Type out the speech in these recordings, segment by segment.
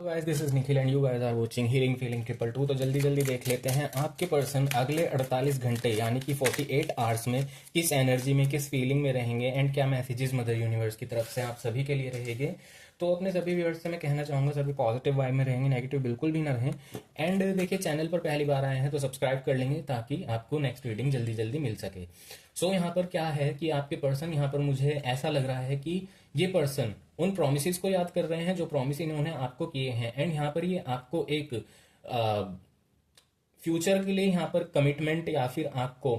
Guys, this is Nikhil and you guys are watching healing feeling triple two. तो जल्दी जल्दी देख लेते हैं आपके पर्सन अगले 48 घंटे यानी कि 48 आवर्स में किस एनर्जी में, किस फीलिंग में रहेंगे एंड क्या मैसेजेस मदर यूनिवर्स की तरफ से आप सभी के लिए रहेंगे। तो अपने सभी व्यूअर्स से मैं कहना चाहूंगा सभी पॉजिटिव वाइब में रहेंगे, नेगेटिव बिल्कुल भी ना रहें। एंड देखिए, चैनल पर पहली बार आए हैं तो सब्सक्राइब कर लेंगे ताकि आपको नेक्स्ट रीडिंग जल्दी जल्दी मिल सके। सो यहाँ पर क्या है कि आपके पर्सन, यहाँ पर मुझे ऐसा लग रहा है कि ये पर्सन उन प्रोमिस को याद कर रहे हैं जो प्रॉमिस इन्होंने आपको किए हैं। एंड यहाँ पर ये आपको एक फ्यूचर के लिए यहाँ पर कमिटमेंट या फिर आपको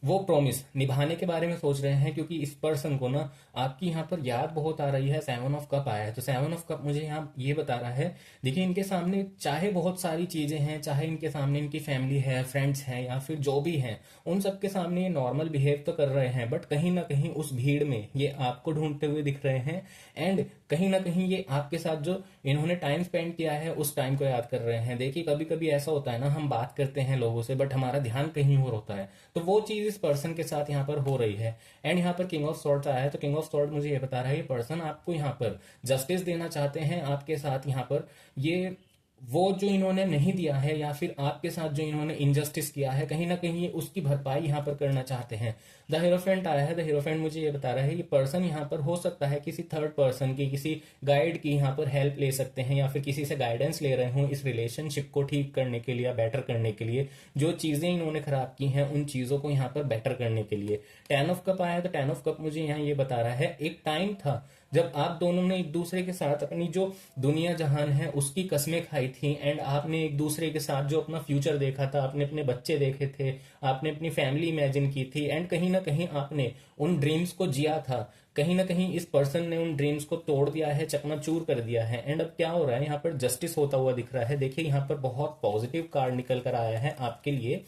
वो प्रॉमिस निभाने के बारे में सोच रहे हैं, क्योंकि इस पर्सन को ना आपकी यहाँ पर याद बहुत आ रही है। 7 ऑफ कप आया है तो 7 ऑफ कप मुझे यहाँ ये बता रहा है, देखिए इनके सामने चाहे बहुत सारी चीजें हैं, चाहे इनके सामने इनकी फैमिली है, फ्रेंड्स हैं या फिर जो भी हैं, उन सबके सामने ये नॉर्मल बिहेव तो कर रहे हैं, बट कहीं ना कहीं उस भीड़ में ये आपको ढूंढते हुए दिख रहे हैं। एंड कहीं ना कहीं ये आपके साथ जो इन्होंने टाइम स्पेंड किया है उस टाइम को याद कर रहे हैं। देखिए, कभी कभी ऐसा होता है ना, हम बात करते हैं लोगों से बट हमारा ध्यान कहीं और होता है, तो वो चीज इस पर्सन के साथ यहाँ पर हो रही है। एंड यहाँ पर किंग ऑफ सॉर्ड्स आया है तो किंग ऑफ सॉर्ड मुझे ये बता रहा है ये पर्सन आपको यहाँ पर जस्टिस देना चाहते हैं। आपके साथ यहाँ पर ये वो जो इन्होंने नहीं दिया है या फिर आपके साथ जो इन्होंने इनजस्टिस किया है, कहीं ना कहीं ये उसकी भरपाई यहाँ पर करना चाहते हैं। द हीरोफेंट आया है, द हीरोफेंट मुझे ये बता रहा है ये पर्सन यहाँ पर हो सकता है किसी थर्ड पर्सन की, किसी गाइड की यहाँ पर हेल्प ले सकते हैं या फिर किसी से गाइडेंस ले रहे हों इस रिलेशनशिप को ठीक करने के लिए या बेटर करने के लिए। जो चीजें इन्होंने खराब की हैं उन चीजों को यहाँ पर बेटर करने के लिए। 10 ऑफ कप आया है तो 10 ऑफ कप मुझे यहाँ ये बता रहा है एक टाइम था जब आप दोनों ने एक दूसरे के साथ अपनी जो दुनिया जहान है उसकी कस्में खाई थी। एंड आपने एक दूसरे के साथ जो अपना फ्यूचर देखा था, आपने अपने बच्चे देखे थे, आपने अपनी फैमिली इमेजिन की थी एंड कहीं ना कहीं आपने उन ड्रीम्स को जिया था। कहीं ना कहीं इस पर्सन ने उन ड्रीम्स को तोड़ दिया है, चकनाचूर कर दिया है। एंड अब क्या हो रहा है, यहाँ पर जस्टिस होता हुआ दिख रहा है। देखिए, यहाँ पर बहुत पॉजिटिव कार्ड निकल कर आया है आपके लिए।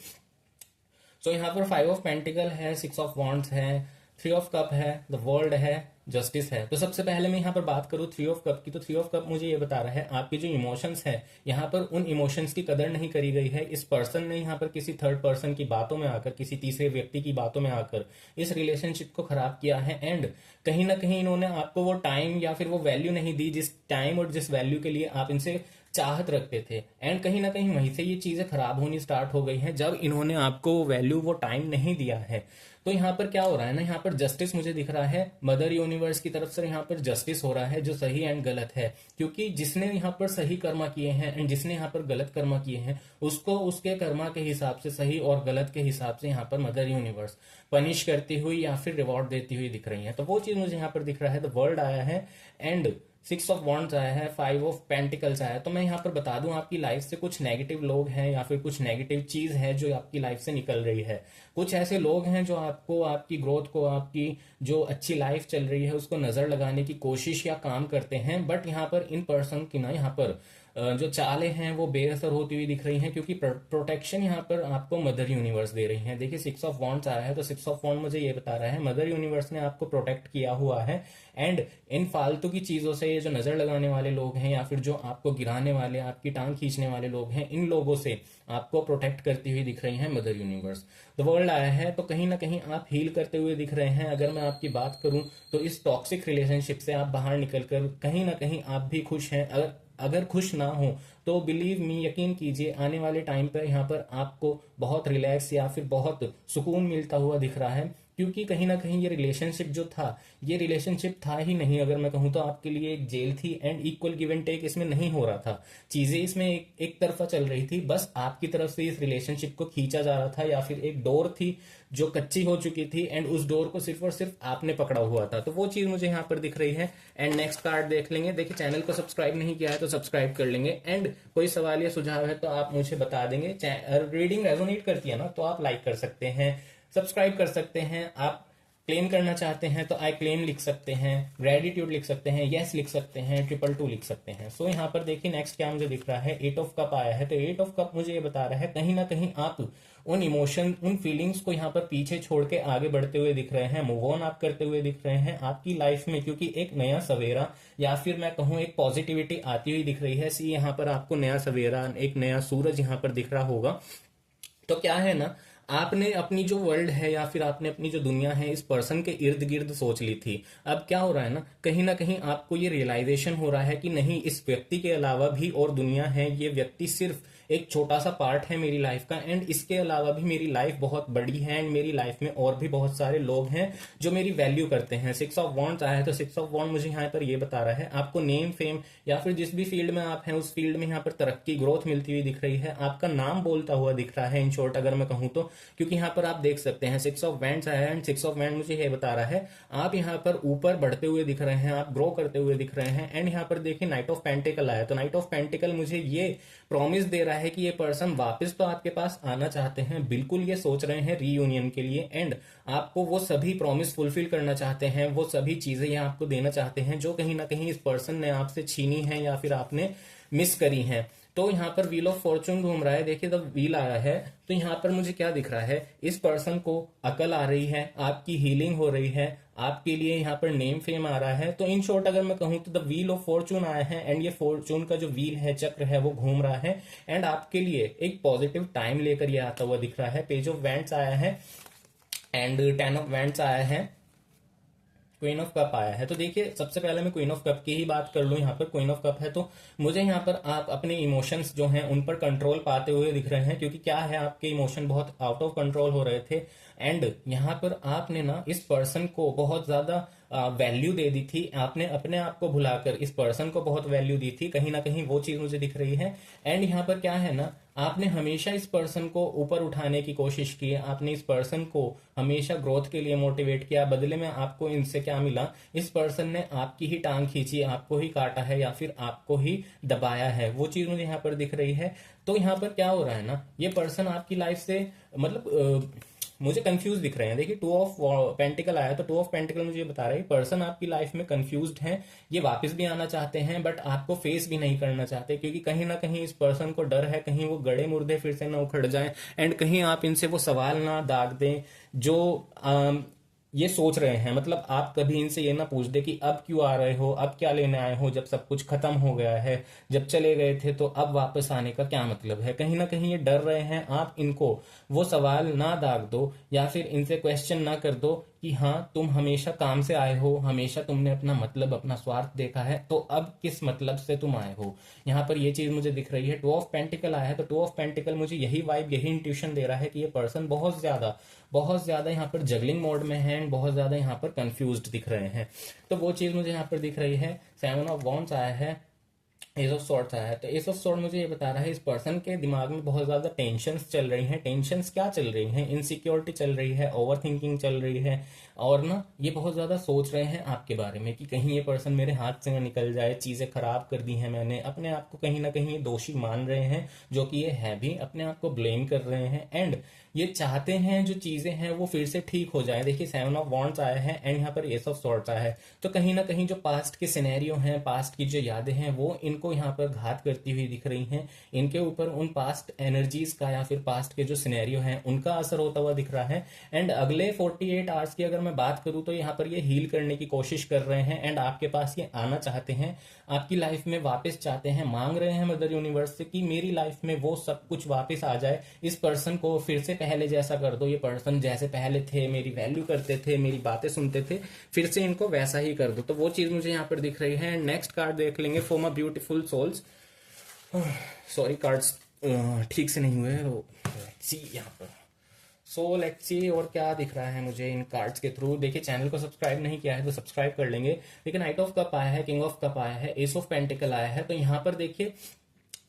सो यहाँ पर 5 ऑफ पेंटिकल है, 6 ऑफ वॉन्ड्स है, 3 ऑफ कप है, द वर्ल्ड है, जस्टिस है। तो सबसे पहले मैं यहाँ पर बात करूँ 3 ऑफ कप की, तो 3 ऑफ कप मुझे ये बता रहा है आपके जो इमोशंस है, यहाँ पर उन इमोशंस की कदर नहीं करी गई है। इस पर्सन ने यहाँ पर किसी थर्ड पर्सन की बातों में आकर, किसी तीसरे व्यक्ति की बातों में आकर इस रिलेशनशिप को खराब किया है। एंड कहीं ना कहीं इन्होंने आपको वो टाइम या फिर वो वैल्यू नहीं दी जिस टाइम और जिस वैल्यू के लिए आप इनसे चाहत रखते थे। एंड कहीं ना कहीं वहीं से ये चीजें खराब होनी स्टार्ट हो गई हैं जब इन्होंने आपको वो वैल्यू, वो टाइम नहीं दिया है। तो यहाँ पर क्या हो रहा है ना, यहाँ पर जस्टिस मुझे दिख रहा है मदर यूनिवर्स की तरफ से। यहाँ पर जस्टिस हो रहा है जो सही एंड गलत है, क्योंकि जिसने यहाँ पर सही कर्मा किए हैं एंड जिसने यहाँ पर गलत कर्मा किए हैं उसको उसके कर्मा के हिसाब से, सही और गलत के हिसाब से यहाँ पर मदर यूनिवर्स पनिश करती हुई या फिर रिवॉर्ड देती हुई दिख रही है। तो वो चीज मुझे यहाँ पर दिख रहा है। द वर्ल्ड आया है एंड 6 ऑफ वॉन्ड्स आया है, 5 ऑफ पेंटिकल्स आया है। तो मैं यहाँ पर बता दूं आपकी लाइफ से कुछ नेगेटिव लोग हैं या फिर कुछ नेगेटिव चीज है जो आपकी लाइफ से निकल रही है। कुछ ऐसे लोग हैं जो आपको, आपकी ग्रोथ को, आपकी जो अच्छी लाइफ चल रही है उसको नजर लगाने की कोशिश या काम करते हैं। बट यहाँ पर इन पर्सन की ना यहाँ पर जो चालें हैं वो बेअसर होती हुई दिख रही हैं, क्योंकि प्रोटेक्शन यहाँ पर आपको मदर यूनिवर्स दे रही है। देखिए, 6 ऑफ वॉन्ड्स आया है तो 6 ऑफ वॉन्ड मुझे ये बता रहा है मदर यूनिवर्स ने आपको प्रोटेक्ट किया हुआ है। एंड इन फालतू की चीजों से, ये जो नजर लगाने वाले लोग हैं या फिर जो आपको गिराने वाले, आपकी टांग खींचने वाले लोग हैं, इन लोगों से आपको प्रोटेक्ट करती हुई दिख रही है मदर यूनिवर्स। द वर्ल्ड आया है तो कहीं ना कहीं आप हील करते हुए दिख रहे हैं। अगर मैं आपकी बात करूं तो इस टॉक्सिक रिलेशनशिप से आप बाहर निकलकर कहीं ना कहीं आप भी खुश हैं। अगर खुश ना हो तो बिलीव मी, यकीन कीजिए, आने वाले टाइम पर यहाँ पर आपको बहुत रिलैक्स या फिर बहुत सुकून मिलता हुआ दिख रहा है। क्योंकि कहीं ना कहीं ये रिलेशनशिप जो था, ये रिलेशनशिप था ही नहीं, अगर मैं कहूँ तो आपके लिए एक जेल थी। And equal give and take इसमें नहीं हो रहा था, चीजें इसमें एक तरफा चल रही थी। बस आपकी तरफ से इस रिलेशनशिप को खींचा जा रहा था, या फिर एक डोर थी जो कच्ची हो चुकी थी एंड उस डोर को सिर्फ और सिर्फ आपने पकड़ा हुआ था। तो वो चीज मुझे यहाँ पर दिख रही है। एंड नेक्स्ट कार्ड देख लेंगे। देखिए, चैनल को सब्सक्राइब नहीं किया है तो सब्सक्राइब कर लेंगे। एंड कोई सवाल या सुझाव है तो आप मुझे बता देंगे। रीडिंग रेजोनेट करती है ना तो आप लाइक कर सकते हैं, सब्सक्राइब कर सकते हैं। आप क्लेम करना चाहते हैं तो आई क्लेम लिख सकते हैं, ग्रेटिट्यूड लिख सकते हैं, यस लिख सकते हैं, 222 लिख सकते हैं। सो यहाँ पर देखिए नेक्स्ट क्या मुझे दिख रहा है, 8 ऑफ कप आया है तो 8 ऑफ कप मुझे ये बता रहा है कहीं ना कहीं आप उन इमोशन, उन फीलिंग्स को यहाँ पर पीछे छोड़ के आगे बढ़ते हुए दिख रहे हैं, मूव ऑन आप करते हुए दिख रहे हैं आपकी लाइफ में, क्योंकि एक नया सवेरा या फिर मैं कहूँ एक पॉजिटिविटी आती हुई दिख रही है। सी यहाँ पर आपको नया सवेरा, एक नया सूरज यहाँ पर दिख रहा होगा। तो क्या है ना, आपने अपनी जो वर्ल्ड है या फिर आपने अपनी जो दुनिया है इस पर्सन के इर्द गिर्द सोच ली थी। अब क्या हो रहा है ना कहीं आपको ये रियलाइजेशन हो रहा है कि नहीं, इस व्यक्ति के अलावा भी और दुनिया है, ये व्यक्ति सिर्फ एक छोटा सा पार्ट है मेरी लाइफ का, एंड इसके अलावा भी मेरी लाइफ बहुत बड़ी है, एंड मेरी लाइफ में और भी बहुत सारे लोग हैं जो मेरी वैल्यू करते हैं। 6 ऑफ वॉन्ड्स आया है, तो 6 ऑफ वॉन्ड मुझे यहाँ पर ये बता रहा है आपको नेम फेम या फिर जिस भी फील्ड में आप हैं उस फील्ड में यहाँ पर तरक्की ग्रोथ मिलती हुई दिख रही है, आपका नाम बोलता हुआ दिख रहा है इन शॉर्ट अगर मैं कहूँ तो। क्योंकि यहाँ पर आप देख सकते हैं 6 ऑफ वैंड्स आया है, एंड 6 ऑफ वैंड मुझे ये बता रहा है आप यहाँ पर ऊपर बढ़ते हुए दिख रहे हैं, आप ग्रो करते हुए दिख रहे हैं। एंड यहाँ पर देखिए नाइट ऑफ पेंटिकल आया, तो नाइट ऑफ पेंटिकल मुझे ये प्रॉमिस दे रहा है कि ये पर्सन वापस तो आपके पास आना चाहते हैं, बिल्कुल ये सोच रहे हैं रीयूनियन के लिए, एंड आपको वो सभी प्रॉमिस फुलफिल करना चाहते हैं, वो सभी चीजें ये आपको देना चाहते हैं जो कहीं ना कहीं इस पर्सन ने आपसे छीनी है या फिर आपने मिस करी हैं। तो यहाँ पर व्हील ऑफ फॉर्चून घूम रहा है, देखिए जब व्हील आया है तो यहाँ पर मुझे क्या दिख रहा है, इस पर्सन को अकल आ रही है, आपकी हीलिंग हो रही है, आपके लिए यहाँ पर नेम फेम आ रहा है। तो इन शॉर्ट अगर मैं कहूँ तो द व्हील ऑफ फॉर्चून आया है, एंड ये फॉर्चून का जो व्हील है, चक्र है, वो घूम रहा है, एंड आपके लिए एक पॉजिटिव टाइम लेकर ये आता हुआ दिख रहा है। पेज ऑफ वैंड्स आया है, एंड 10 ऑफ वैंड्स आया है, क्वीन ऑफ कप आया है। तो देखिए सबसे पहले मैं क्वीन ऑफ कप की ही बात कर लूं, यहाँ पर क्वीन ऑफ कप है तो मुझे यहाँ पर आप अपने इमोशंस जो हैं उन पर कंट्रोल पाते हुए दिख रहे हैं, क्योंकि क्या है आपके इमोशन बहुत आउट ऑफ कंट्रोल हो रहे थे, एंड यहाँ पर आपने ना इस पर्सन को बहुत ज्यादा वैल्यू दे दी थी, आपने अपने आप को भुलाकर इस पर्सन को बहुत वैल्यू दी थी, कहीं ना कहीं वो चीज मुझे दिख रही है। एंड यहाँ पर क्या है ना, आपने हमेशा इस पर्सन को ऊपर उठाने की कोशिश की, आपने इस पर्सन को हमेशा ग्रोथ के लिए मोटिवेट किया, बदले में आपको इनसे क्या मिला, इस पर्सन ने आपकी ही टांग खींची, आपको ही काटा है या फिर आपको ही दबाया है, वो चीज मुझे यहाँ पर दिख रही है। तो यहाँ पर क्या हो रहा है ना, ये पर्सन आपकी लाइफ से मतलब मुझे कंफ्यूज दिख रहे हैं। देखिए 2 ऑफ पेंटिकल आया, तो 2 ऑफ पेंटिकल मुझे ये बता रहा है पर्सन आपकी लाइफ में कंफ्यूज्ड है, ये वापस भी आना चाहते हैं बट आपको फेस भी नहीं करना चाहते, क्योंकि कहीं ना कहीं इस पर्सन को डर है कहीं वो गड़े मुर्दे फिर से ना उखड़ जाएं, एंड कहीं आप इनसे वो सवाल ना दाग दें जो ये सोच रहे हैं। मतलब आप कभी इनसे ये ना पूछ दे कि अब क्यों आ रहे हो, अब क्या लेने आए हो, जब सब कुछ खत्म हो गया है, जब चले गए थे तो अब वापस आने का क्या मतलब है। कहीं ना कहीं ये डर रहे हैं आप इनको वो सवाल ना दाग दो या फिर इनसे क्वेश्चन ना कर दो कि हाँ तुम हमेशा काम से आए हो, हमेशा तुमने अपना मतलब अपना स्वार्थ देखा है, तो अब किस मतलब से तुम आए हो। यहाँ पर ये चीज मुझे दिख रही है। 2 ऑफ पेंटिकल आया है, तो 2 ऑफ पेंटिकल मुझे यही वाइब यही इंट्यूशन दे रहा है कि ये पर्सन बहुत ज्यादा यहाँ पर जगलिंग मोड में है, एंड बहुत ज्यादा यहाँ पर कंफ्यूज्ड दिख रहे हैं। तो वो चीज मुझे यहाँ पर दिख रही है। 7 ऑफ वॉन्ड्स आया है, एस ऑफ सॉर्ड्स आया है, तो एस ऑफ सॉर्ड मुझे ये बता रहा है इस पर्सन के दिमाग में बहुत ज्यादा टेंशन्स चल रही हैं। टेंशन्स क्या चल रही हैं, इनसिक्योरिटी चल रही है, ओवर थिंकिंग चल रही है, और ना ये बहुत ज्यादा सोच रहे हैं आपके बारे में कि कहीं ये पर्सन मेरे हाथ से ना निकल जाए, चीजें खराब कर दी हैं मैंने, अपने आप को कहीं ना कहीं ये दोषी मान रहे हैं, जो कि ये है भी, अपने आप को ब्लेम कर रहे हैं, एंड ये चाहते हैं जो चीजें हैं वो फिर से ठीक हो जाए। देखिए 7 ऑफ वॉन्ड्स आया है, एंड यहाँ पर एस ऑफ सॉर्ड्स आया है, तो कहीं ना कहीं जो पास्ट के सिनेरियो हैं, पास्ट की जो यादें हैं, वो इनको यहाँ पर घात करती हुई दिख रही हैं, इनके ऊपर उन पास्ट एनर्जीज का या फिर पास्ट के जो सिनेरियो हैं उनका असर होता हुआ दिख रहा है। एंड अगले 48 आवर्स की अगर मैं बात करूं तो यहाँ पर ये हील करने की कोशिश कर रहे हैं, एंड आपके पास ये आना चाहते हैं, आपकी लाइफ में वापस चाहते हैं, मांग रहे हैं मदर यूनिवर्स से कि मेरी लाइफ में वो सब कुछ वापस आ जाए, इस पर्सन को फिर से पहले जैसा कर दो, ये पर्सन जैसे पहले थे, मेरी वैल्यू करते थे, मेरी बातें सुनते थे, फिर से इनको वैसा ही कर दो। तो वो चीज मुझे यहाँ पर दिख रही है। नेक्स्ट कार्ड देख लेंगे, for my beautiful souls. Sorry cards ठीक से नहीं हुए, सी यहाँ पर। सो लेट्स सी और क्या दिख रहा है मुझे इन कार्ड्स के थ्रू। देखिए चैनल को सब्सक्राइब नहीं किया है तो सब्सक्राइब कर लेंगे। देखिए नाइट ऑफ कप आया है, किंग ऑफ कप आया है, एस ऑफ पेंटिकल आया है, तो यहाँ पर देखिए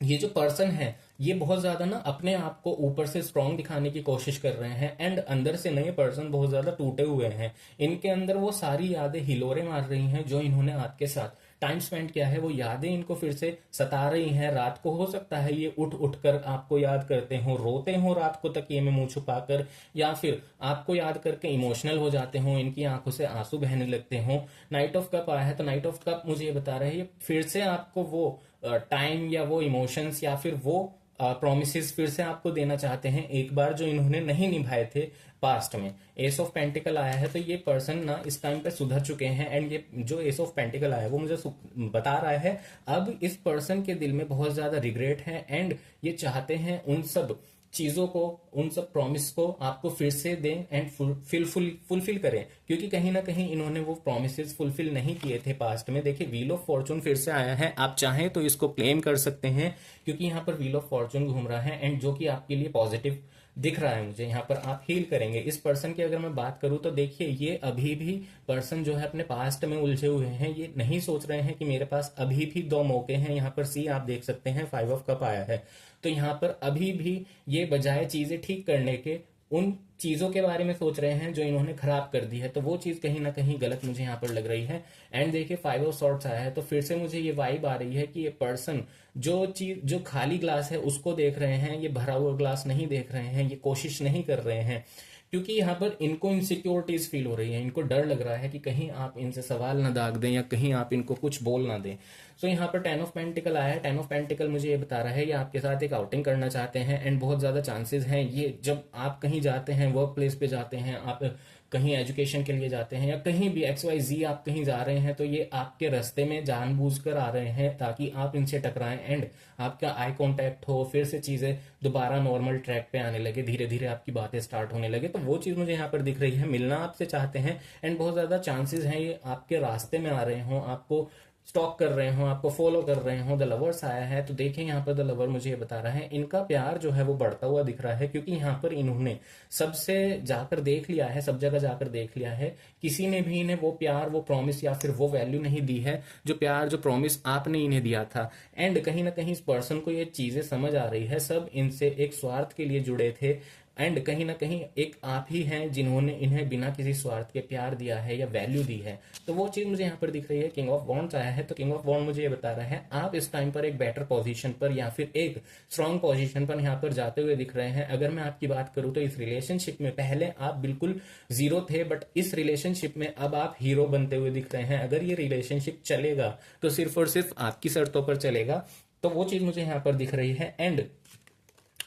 ये जो पर्सन है ये बहुत ज्यादा ना अपने आप को ऊपर से स्ट्रांग दिखाने की कोशिश कर रहे हैं, एंड अंदर से ना ये पर्सन बहुत ज्यादा टूटे हुए हैं। इनके अंदर वो सारी यादें हिलोरे मार रही हैं जो इन्होंने आपके साथ टाइम स्पेंड किया है, वो यादें इनको फिर से सता रही हैं। रात को हो सकता है ये उठ उठ कर आपको याद करते हो, रोते हो रात को तकिए में मुंह छुपाकर, या फिर आपको याद करके इमोशनल हो जाते हो, इनकी आंखों से आंसू बहने लगते हो। नाइट ऑफ कप आया है, तो नाइट ऑफ कप मुझे ये बता रहा है ये फिर से आपको वो टाइम या वो इमोशंस या फिर वो प्रोमिसेस फिर से आपको देना चाहते हैं, एक बार जो इन्होंने नहीं निभाए थे पास्ट में। एस ऑफ पेंटिकल आया है, तो ये पर्सन ना इस टाइम पे सुधर चुके हैं, एंड ये जो एस ऑफ पेंटिकल आया है वो मुझे बता रहा है अब इस पर्सन के दिल में बहुत ज्यादा रिग्रेट है, एंड ये चाहते हैं उन सब चीजों को, उन सब प्रॉमिस को आपको फिर से दें एंड फुलफिल करें, क्योंकि कहीं ना कहीं इन्होंने वो प्रॉमिसेस फुलफिल नहीं किए थे पास्ट में। देखिए व्हील ऑफ फॉर्चून फिर से आया है, आप चाहें तो इसको क्लेम कर सकते हैं, क्योंकि यहाँ पर व्हील ऑफ फॉर्चून घूम रहा है एंड जो कि आपके लिए पॉजिटिव दिख रहा है मुझे। यहाँ पर आप हील करेंगे। इस पर्सन की अगर मैं बात करूं तो देखिए ये अभी भी पर्सन जो है अपने पास्ट में उलझे हुए हैं, ये नहीं सोच रहे हैं कि मेरे पास अभी भी दो मौके हैं। यहाँ पर सी आप देख सकते हैं 5 ऑफ कप आया है, तो यहाँ पर अभी भी ये बजाय चीजें ठीक करने के उन चीजों के बारे में सोच रहे हैं जो इन्होंने खराब कर दी है, तो वो चीज कहीं ना कहीं गलत मुझे यहाँ पर लग रही है। एंड देखिए 5 ऑफ सॉर्ट्स आया है, तो फिर से मुझे ये वाइब आ रही है कि ये पर्सन जो चीज, जो खाली ग्लास है उसको देख रहे हैं, ये भरा हुआ ग्लास नहीं देख रहे हैं, ये कोशिश नहीं कर रहे हैं, क्योंकि यहाँ पर इनको इनसिक्योरिटीज फील हो रही है। इनको डर लग रहा है कि कहीं आप इनसे सवाल ना दाग दें या कहीं आप इनको कुछ बोल ना दें। सो यहाँ पर 10 ऑफ पेंटिकल आया है। 10 ऑफ पेंटिकल मुझे ये बता रहा है ये आपके साथ एक आउटिंग करना चाहते हैं एंड बहुत ज्यादा चांसेस हैं ये, जब आप कहीं जाते हैं, वर्क प्लेस पे जाते हैं, आप कहीं एजुकेशन के लिए जाते हैं या कहीं भी XYZ आप कहीं जा रहे हैं, तो ये आपके रास्ते में जानबूझकर आ रहे हैं ताकि आप इनसे टकराएं एंड आपका आई कांटेक्ट हो, फिर से चीजें दोबारा नॉर्मल ट्रैक पे आने लगे, धीरे धीरे आपकी बातें स्टार्ट होने लगे। तो वो चीज मुझे यहाँ पर दिख रही है, मिलना आपसे चाहते हैं एंड बहुत ज्यादा चांसेस हैं ये आपके रास्ते में आ रहे हों, आपको स्टॉक कर रहे हो, आपको फॉलो कर रहे हो। द लवर्स आया है, तो देखें यहाँ पर द लवर मुझे ये बता रहा है इनका प्यार जो है वो बढ़ता हुआ दिख रहा है, क्योंकि यहाँ पर इन्होंने सबसे जाकर देख लिया है, सब जगह जाकर देख लिया है, किसी ने भी इन्हें वो प्यार, वो प्रॉमिस या फिर वो वैल्यू नहीं दी है जो प्यार, जो प्रॉमिस आपने इन्हें दिया था। एंड कहीं ना कहीं इस पर्सन को ये चीजें समझ आ रही है, सब इनसे एक स्वार्थ के लिए जुड़े थे एंड कहीं ना कहीं एक आप ही हैं जिन्होंने इन्हें बिना किसी स्वार्थ के प्यार दिया है या वैल्यू दी है। तो वो चीज मुझे यहाँ पर दिख रही है। किंग ऑफ वॉन्ड्स आया है, तो किंग ऑफ वॉन्ड मुझे ये बता रहा है आप इस टाइम पर एक बेटर पोजीशन पर या फिर एक स्ट्रांग पोजीशन पर यहाँ पर जाते हुए दिख रहे हैं। अगर मैं आपकी बात करूं तो इस रिलेशनशिप में पहले आप बिल्कुल जीरो थे, बट इस रिलेशनशिप में अब आप हीरो बनते हुए दिख रहे हैं। अगर ये रिलेशनशिप चलेगा तो सिर्फ और सिर्फ आपकी शर्तों पर चलेगा, तो वो चीज मुझे यहाँ पर दिख रही है। एंड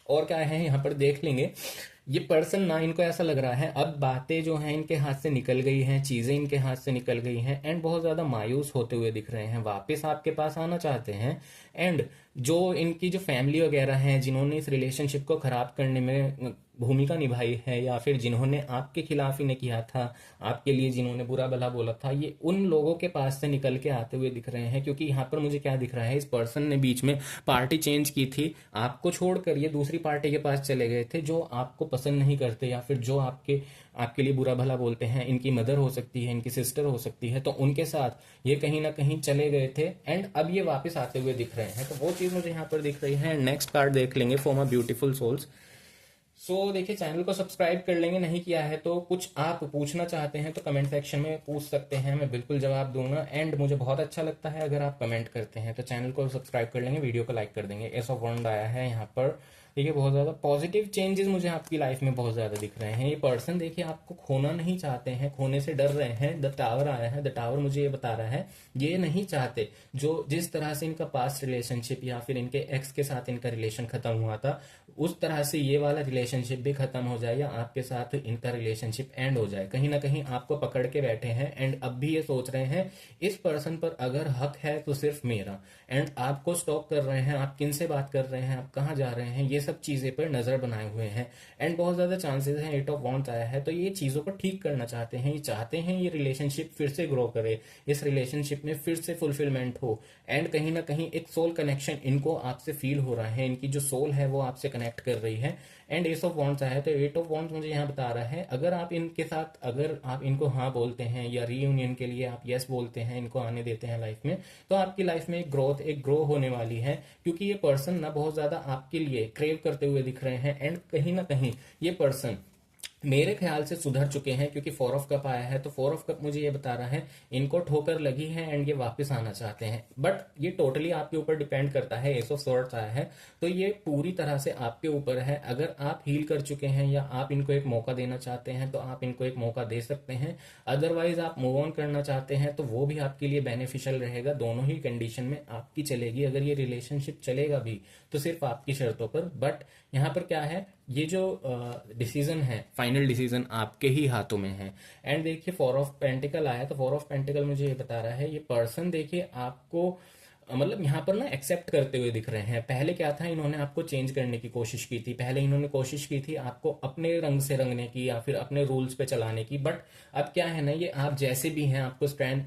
और क्या है यहाँ पर देख लेंगे, ये पर्सन ना, इनको ऐसा लग रहा है अब बातें जो हैं इनके हाथ से निकल गई हैं, चीजें इनके हाथ से निकल गई हैं एंड बहुत ज्यादा मायूस होते हुए दिख रहे हैं, वापस आपके पास आना चाहते हैं। एंड जो इनकी जो फैमिली वगैरह हैं जिन्होंने इस रिलेशनशिप को खराब करने में भूमिका निभाई है या फिर जिन्होंने आपके खिलाफ इन्हें किया था, आपके लिए जिन्होंने बुरा भला बोला था, ये उन लोगों के पास से निकल के आते हुए दिख रहे हैं। क्योंकि यहाँ पर मुझे क्या दिख रहा है, इस पर्सन ने बीच में पार्टी चेंज की थी, आपको छोड़कर ये दूसरी पार्टी के पास चले गए थे जो आपको पसंद नहीं करते या फिर जो आपके आपके लिए बुरा भला बोलते हैं। इनकी मदर हो सकती है, इनकी सिस्टर हो सकती है, तो उनके साथ ये कहीं ना कहीं चले गए थे एंड अब ये वापस आते हुए दिख रहे हैं। तो वो चीज मुझे यहाँ पर दिख रही है। नेक्स्ट कार्ड देख लेंगे, फॉर माय ब्यूटीफुल सोल्स। देखिए चैनल को सब्सक्राइब कर लेंगे, नहीं किया है तो कुछ आप पूछना चाहते हैं तो कमेंट सेक्शन में पूछ सकते हैं, मैं बिल्कुल जवाब दूंगा। एंड मुझे बहुत अच्छा लगता है अगर आप कमेंट करते हैं, तो चैनल को सब्सक्राइब कर लेंगे, वीडियो को लाइक कर देंगे। एस ऑफ वंड आया है यहाँ पर। देखिए बहुत ज्यादा पॉजिटिव चेंजेस मुझे आपकी लाइफ में बहुत ज्यादा दिख रहे हैं। ये पर्सन देखिए आपको खोना नहीं चाहते हैं, खोने से डर रहे हैं। द टावर आया है, द टावर मुझे ये बता रहा है ये नहीं चाहते जो जिस तरह से इनका पास्ट रिलेशनशिप या फिर इनके एक्स के साथ इनका रिलेशन खत्म हुआ था, उस तरह से ये वाला रिलेशनशिप भी खत्म हो जाए या आपके साथ इनका रिलेशनशिप एंड हो जाए। कहीं ना कहीं आपको पकड़ के बैठे हैं एंड अब भी ये सोच रहे हैं इस पर्सन पर अगर हक है तो सिर्फ मेरा। एंड आपको स्टॉक कर रहे हैं, आप किन से बात कर रहे हैं, आप कहाँ जा रहे हैं, ये सब चीजें पर नजर बनाए हुए हैं। एंड बहुत ज्यादा चांसेस हैं, 8 ऑफ वॉन्ड्स आया है, तो ये चीजों को ठीक करना चाहते हैं। ये चाहते हैं ये रिलेशनशिप फिर से ग्रो करे, इस रिलेशनशिप में फिर से फुलफिलमेंट हो एंड कहीं ना कहीं एक सोल कनेक्शन इनको आपसे फील हो रहा है, इनकी जो सोल है वो आपसे कनेक्ट कर रही है। एंड एस ऑफ वॉन्ड्स आया है, तो 8 ऑफ वॉन्ड्स मुझे यहाँ बता रहा है अगर आप इनके साथ, अगर आप इनको हाँ बोलते हैं या रीयूनियन के लिए आप यस बोलते हैं, इनको आने देते हैं लाइफ में, तो आपकी लाइफ में एक ग्रोथ, एक ग्रो होने वाली है। क्योंकि ये पर्सन ना बहुत ज्यादा आपके लिए क्रेव करते हुए दिख रहे हैं एंड कहीं ना कहीं ये पर्सन मेरे ख्याल से सुधर चुके हैं, क्योंकि 4 ऑफ कप आया है, तो 4 ऑफ कप मुझे ये बता रहा है इनको ठोकर लगी है एंड ये वापस आना चाहते हैं। बट ये टोटली आपके ऊपर डिपेंड करता है। एस ऑफ स्वॉर्ड्स आया है, तो ये पूरी तरह से आपके ऊपर है। अगर आप हील कर चुके हैं या आप इनको एक मौका देना चाहते हैं तो आप इनको एक मौका दे सकते हैं, अदरवाइज आप मूव ऑन करना चाहते हैं तो वो भी आपके लिए बेनिफिशियल रहेगा। दोनों ही कंडीशन में आपकी चलेगी। अगर ये रिलेशनशिप चलेगा भी तो सिर्फ आपकी शर्तों पर। बट यहाँ पर क्या है, ये जो डिसीजन है, फाइनल डिसीजन आपके ही हाथों में है। एंड देखिए 4 ऑफ पेंटिकल आया, तो 4 ऑफ पेंटिकल मुझे ये बता रहा है ये पर्सन देखिए आपको मतलब यहाँ पर ना एक्सेप्ट करते हुए दिख रहे हैं। पहले क्या था, इन्होंने आपको चेंज करने की कोशिश की थी, पहले इन्होंने कोशिश की थी आपको अपने रंग से रंगने की या फिर अपने रूल्स पे चलाने की, बट अब क्या है ना, ये आप जैसे भी हैं आपको स्ट्रेंथ,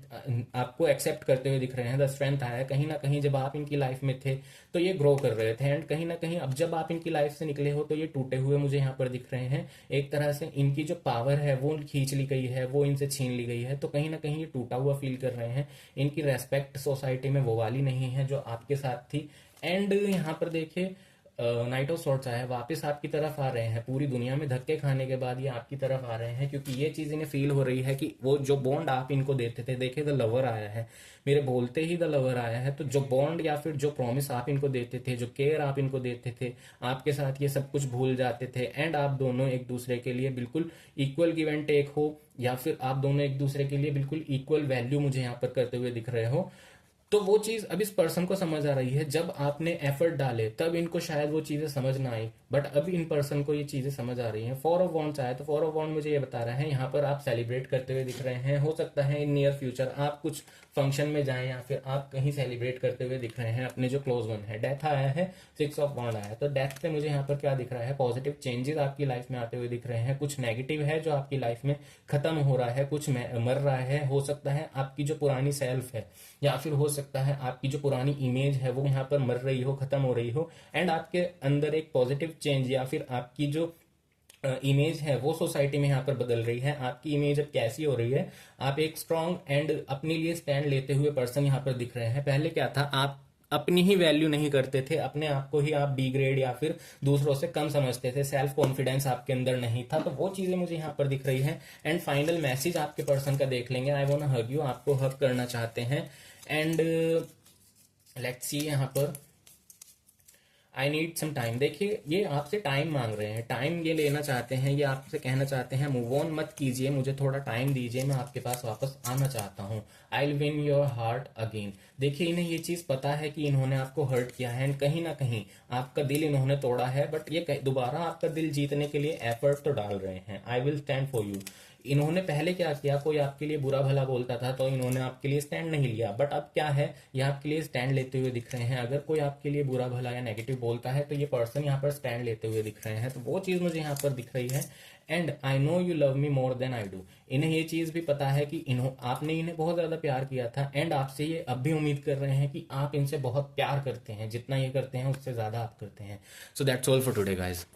आपको एक्सेप्ट करते हुए दिख रहे हैं। द स्ट्रेंथ आया कहीं ना कहीं, जब आप इनकी लाइफ में थे तो ये ग्रो कर रहे थे, एंड कहीं ना कहीं अब जब आप इनकी लाइफ से निकले हो तो ये टूटे हुए मुझे यहाँ पर दिख रहे हैं। एक तरह से इनकी जो पावर है वो खींच ली गई है, वो इनसे छीन ली गई है, तो कहीं ना कहीं ये टूटा हुआ फील कर रहे हैं। इनकी रेस्पेक्ट सोसाइटी में वो वाली नहीं है जो आपके साथ थी। एंड यहाँ पर देखिए, नाइट ऑफ सॉर्ट्स आया है, वापस आपकी तरफ आ रहे हैं। पूरी दुनिया में धक्के खाने के बाद ये आपकी तरफ आ रहे हैं, क्योंकि ये चीज इन्हें फील हो रही है कि वो जो बॉन्ड आप इनको देते थे, देखिए द लवर आया है, मेरे बोलते ही द लवर आया है, तो जो बॉन्ड या फिर जो प्रॉमिस आप इनको देते थे, जो केयर आप इनको देते थे, आपके साथ ये सब कुछ भूल जाते थे, एंड आप दोनों एक दूसरे के लिए बिल्कुल इक्वल गिव एंड टेक हो, या फिर आप दोनों एक दूसरे के लिए बिल्कुल इक्वल वैल्यू मुझे यहाँ पर करते हुए दिख रहे हो। तो वो चीज अब इस पर्सन को समझ आ रही है। जब आपने एफर्ट डाले तब इनको शायद वो चीजें समझ ना आई, बट अब इन पर्सन को ये चीजें समझ आ रही हैं। फोर ऑफ वॉन्ड्स आया, तो फोर ऑफ वॉन्ड मुझे ये बता रहा है यहाँ पर आप सेलिब्रेट करते हुए दिख रहे हैं। हो सकता है इन नियर फ्यूचर आप कुछ फंक्शन में जाएं या फिर आप कहीं सेलिब्रेट करते हुए दिख रहे हैं अपने जो क्लोज वन है। डेथ आया है, सिक्स ऑफ वॉन्ड आया है, तो डेथ पे मुझे यहाँ पर क्या दिख रहा है, पॉजिटिव चेंजेस आपकी लाइफ में आते हुए दिख रहे हैं। कुछ नेगेटिव है जो आपकी लाइफ में खत्म हो रहा है, कुछ मर रहा है। हो सकता है आपकी जो पुरानी सेल्फ है, या फिर हो सकता है आपकी जो पुरानी इमेज है वो यहाँ पर मर रही हो, खत्म हो रही हो, एंड आपके अंदर एक पॉजिटिव चेंज या फिर आपकी जो इमेज है वो सोसाइटी में यहाँ पर बदल रही है। आपकी इमेज अब कैसी हो रही है, आप एक स्ट्रांग एंड अपने लिए स्टैंड लेते हुए पर्सन यहाँ पर दिख रहे हैं। पहले क्या था, आप अपनी ही वैल्यू नहीं करते थे, अपने आप को ही आप बी ग्रेड या फिर दूसरों से कम समझते थे, सेल्फ कॉन्फिडेंस आपके अंदर नहीं था, तो वो चीजें मुझे यहाँ पर दिख रही है। एंड फाइनल मैसेज आपके पर्सन का देख लेंगे, आई वांट हग यू, आपको हग करना चाहते हैं। एंड लेट्स सी यहाँ पर आई नीड सम टाइम। देखिए ये आपसे टाइम मांग रहे हैं, टाइम ये लेना चाहते हैं, ये आपसे कहना चाहते हैं मूव ऑन मत कीजिए, मुझे थोड़ा टाइम दीजिए, मैं आपके पास वापस आना चाहता हूँ। I will win your heart again. देखिए इन्हें ये चीज पता है कि इन्होंने आपको हर्ट किया है, एंड कहीं ना कहीं आपका दिल इन्होंने तोड़ा है, बट ये दोबारा आपका दिल जीतने के लिए एफर्ट तो डाल रहे हैं। I will stand for you. इन्होंने पहले क्या किया, कोई आपके लिए बुरा भला बोलता था तो इन्होंने आपके लिए स्टैंड नहीं लिया, बट अब क्या है, ये आपके लिए स्टैंड लेते हुए दिख रहे हैं। अगर कोई आपके लिए बुरा भला या नेगेटिव बोलता है तो ये पर्सन यहाँ पर स्टैंड लेते हुए दिख रहे हैं, तो वो चीज मुझे यहाँ पर दिख रही है। And I know you love me more than I do. इन्हें ये चीज भी पता है कि आपने इन्हें बहुत ज्यादा प्यार किया था, एंड आपसे ये अब भी उम्मीद कर रहे हैं कि आप इनसे बहुत प्यार करते हैं, जितना ये करते हैं उससे ज्यादा आप करते हैं। So that's all for today guys.